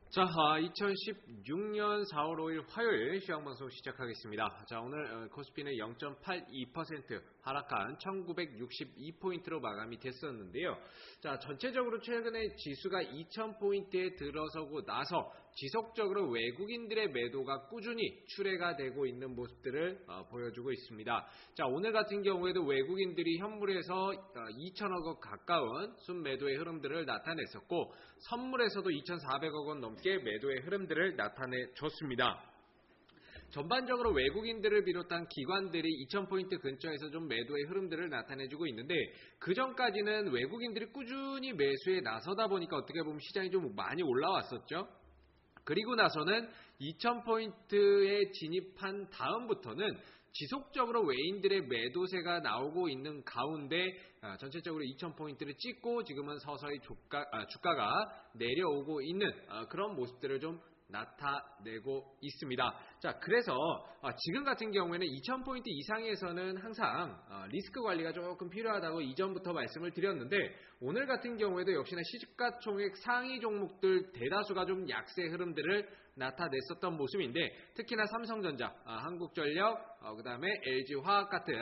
자, 2016년 4월 5일 화요일 시황방송 시작하겠습니다. 자, 오늘 코스피는 0.82% 하락한 1962포인트로 마감이 됐었는데요. 자, 전체적으로 최근에 지수가 2000포인트에 들어서고 나서 지속적으로 외국인들의 매도가 꾸준히 출회가 되고 있는 모습들을 보여주고 있습니다. 자, 오늘 같은 경우에도 외국인들이 현물에서 2천억 원 가까운 순매도의 흐름들을 나타냈었고, 선물에서도 2,400억 원 넘게 매도의 흐름들을 나타내줬습니다. 전반적으로 외국인들을 비롯한 기관들이 2000포인트 근처에서 좀 매도의 흐름들을 나타내주고 있는데, 그 전까지는 외국인들이 꾸준히 매수에 나서다 보니까 어떻게 보면 시장이 좀 많이 올라왔었죠. 그리고 나서는 2000포인트에 진입한 다음부터는 지속적으로 외인들의 매도세가 나오고 있는 가운데 전체적으로 2000포인트를 찍고 지금은 서서히 주가가 내려오고 있는 그런 모습들을 좀 나타내고 있습니다. 자, 그래서 지금 같은 경우에는 2000포인트 이상에서는 항상 리스크 관리가 조금 필요하다고 이전부터 말씀을 드렸는데, 오늘 같은 경우에도 역시나 시가총액 상위 종목들 대다수가 좀 약세 흐름들을 나타냈었던 모습인데, 특히나 삼성전자, 한국전력, 그 다음에 LG화학 같은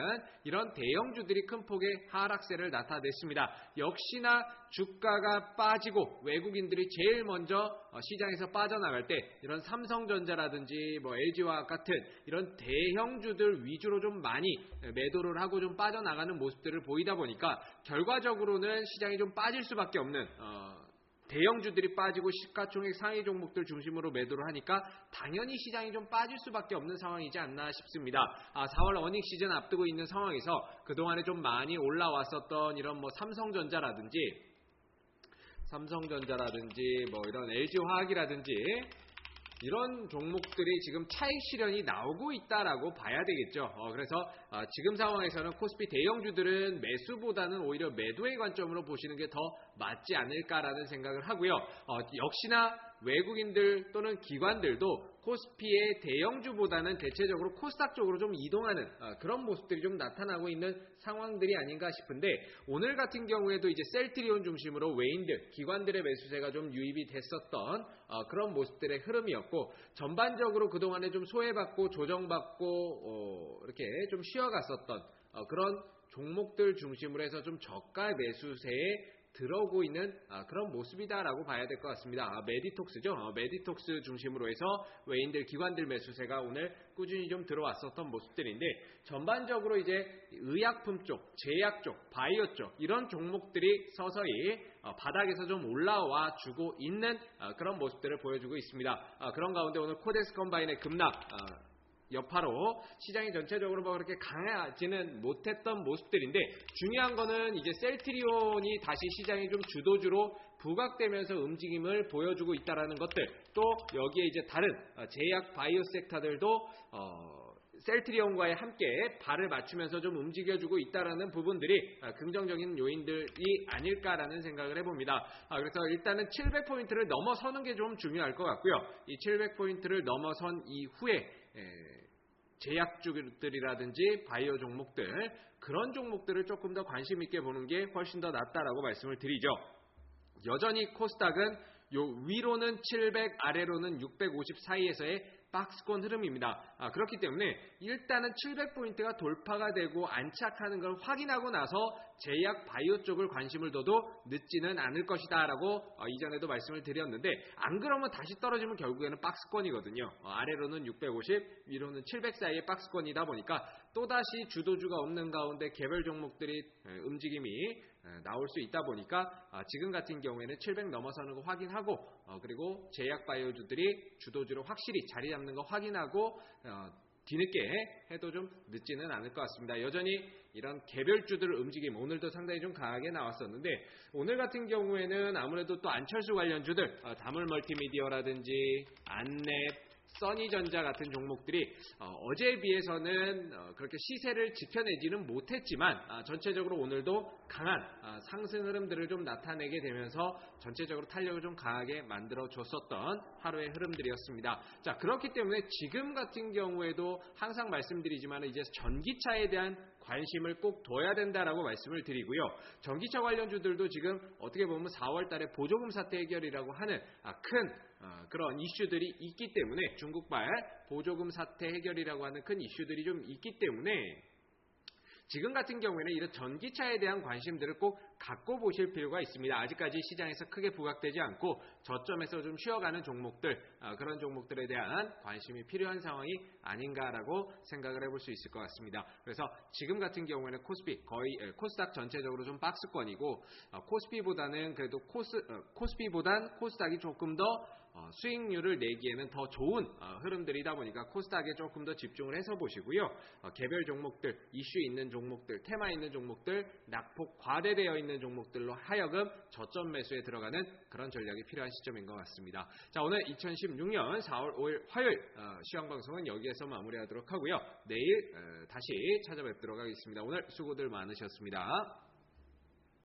이런 대형주들이 큰 폭의 하락세를 나타냈습니다. 역시나 주가가 빠지고 외국인들이 제일 먼저 시장에서 빠져나갈 때 이런 삼성전자라든지 LG화학 같은 이런 대형주들 위주로 좀 많이 매도를 하고 좀 빠져나가는 모습들을 보이다 보니까 결과적으로는 시장이 좀 빠질 수밖에 없는 대형주들이 빠지고 시가총액 상위 종목들 중심으로 매도를 하니까 당연히 시장이 좀 빠질 수밖에 없는 상황이지 않나 싶습니다. 4월 어닝 시즌 앞두고 있는 상황에서 그동안에 좀 많이 올라왔었던 이런 삼성전자라든지 이런 LG화학이라든지 이런 종목들이 지금 차익 실현이 나오고 있다라고 봐야 되겠죠. 그래서 지금 상황에서는 코스피 대형주들은 매수보다는 오히려 매도의 관점으로 보시는 게 더 맞지 않을까라는 생각을 하고요. 역시나 외국인들 또는 기관들도 코스피의 대형주보다는 대체적으로 코스닥 쪽으로 좀 이동하는 그런 모습들이 좀 나타나고 있는 상황들이 아닌가 싶은데, 오늘 같은 경우에도 이제 셀트리온 중심으로 외인들, 기관들의 매수세가 좀 유입이 됐었던 그런 모습들의 흐름이었고, 전반적으로 그동안에 좀 소외받고 조정받고 이렇게 좀 쉬어갔었던 그런 종목들 중심으로 해서 좀 저가 매수세에 들어오고 있는 그런 모습이다라고 봐야 될 것 같습니다. 메디톡스죠. 메디톡스 중심으로 해서 외인들, 기관들 매수세가 오늘 꾸준히 좀 들어왔었던 모습들인데, 전반적으로 이제 의약품 쪽, 제약 쪽, 바이오 쪽 이런 종목들이 서서히 바닥에서 좀 올라와 주고 있는 그런 모습들을 보여주고 있습니다. 그런 가운데 오늘 코덱스 컴바인의 급락 여파로 시장이 전체적으로 그렇게 강하지는 못했던 모습들인데, 중요한 거는 이제 셀트리온이 다시 시장이 좀 주도주로 부각되면서 움직임을 보여주고 있다라는 것들, 또 여기에 이제 다른 제약 바이오 섹터들도 셀트리온과의 함께 발을 맞추면서 좀 움직여주고 있다라는 부분들이 긍정적인 요인들이 아닐까라는 생각을 해봅니다. 그래서 일단은 700포인트를 넘어서는 게 좀 중요할 것 같고요. 이 700포인트를 넘어선 이후에 제약주들이라든지 바이오 종목들, 그런 종목들을 조금 더 관심 있게 보는 게 훨씬 더 낫다라고 말씀을 드리죠. 여전히 코스닥은 위로는 700, 아래로는 650 사이에서의 박스권 흐름입니다. 그렇기 때문에 일단은 700포인트가 돌파가 되고 안착하는 걸 확인하고 나서 제약 바이오 쪽을 관심을 둬도 늦지는 않을 것이다 라고 이전에도 말씀을 드렸는데, 안 그러면 다시 떨어지면 결국에는 박스권이거든요. 아래로는 650, 위로는 700 사이의 박스권이다 보니까 또다시 주도주가 없는 가운데 개별 종목들이 움직임이 나올 수 있다 보니까 지금 같은 경우에는 700 넘어서는 거 확인하고, 그리고 제약 바이오주들이 주도주로 확실히 자리 잡는 거 확인하고 뒤늦게 해도 좀 늦지는 않을 것 같습니다. 여전히 이런 개별주들 움직임 오늘도 상당히 좀 강하게 나왔었는데, 오늘 같은 경우에는 아무래도 또 안철수 관련주들, 다물 멀티미디어라든지 안랩, 써니전자 같은 종목들이 어제에 비해서는 그렇게 시세를 지켜내지는 못했지만 전체적으로 오늘도 강한 상승 흐름들을 좀 나타내게 되면서 전체적으로 탄력을 좀 강하게 만들어 줬었던 하루의 흐름들이었습니다. 자, 그렇기 때문에 지금 같은 경우에도 항상 말씀드리지만 이제 전기차에 대한 관심을 꼭 둬야 된다라고 말씀을 드리고요. 전기차 관련주들도 지금 어떻게 보면 4월 달에 보조금 사태 해결이라고 하는 큰 그런 이슈들이 있기 때문에 중국발 보조금 사태 해결이라고 하는 큰 이슈들이 좀 있기 때문에 지금 같은 경우에는 이런 전기차에 대한 관심들을 꼭 갖고 보실 필요가 있습니다. 아직까지 시장에서 크게 부각되지 않고 저점에서 좀 쉬어가는 종목들, 그런 종목들에 대한 관심이 필요한 상황이 아닌가라고 생각을 해볼 수 있을 것 같습니다. 그래서 지금 같은 경우에는 코스닥 전체적으로 좀 박스권이고 코스피보다는 그래도 코스피보단 코스닥이 조금 더 수익률을 내기에는 더 좋은 흐름들이다 보니까 코스닥에 조금 더 집중을 해서 보시고요. 개별 종목들, 이슈 있는 종목들, 테마 있는 종목들, 낙폭 과대되어 있는 종목들로 하여금 저점 매수에 들어가는 그런 전략이 필요한 시점인 것 같습니다. 자, 오늘 2016년 4월 5일 화요일 시황방송은 여기에서 마무리하도록 하고요. 내일 다시 찾아뵙도록 하겠습니다. 오늘 수고들 많으셨습니다.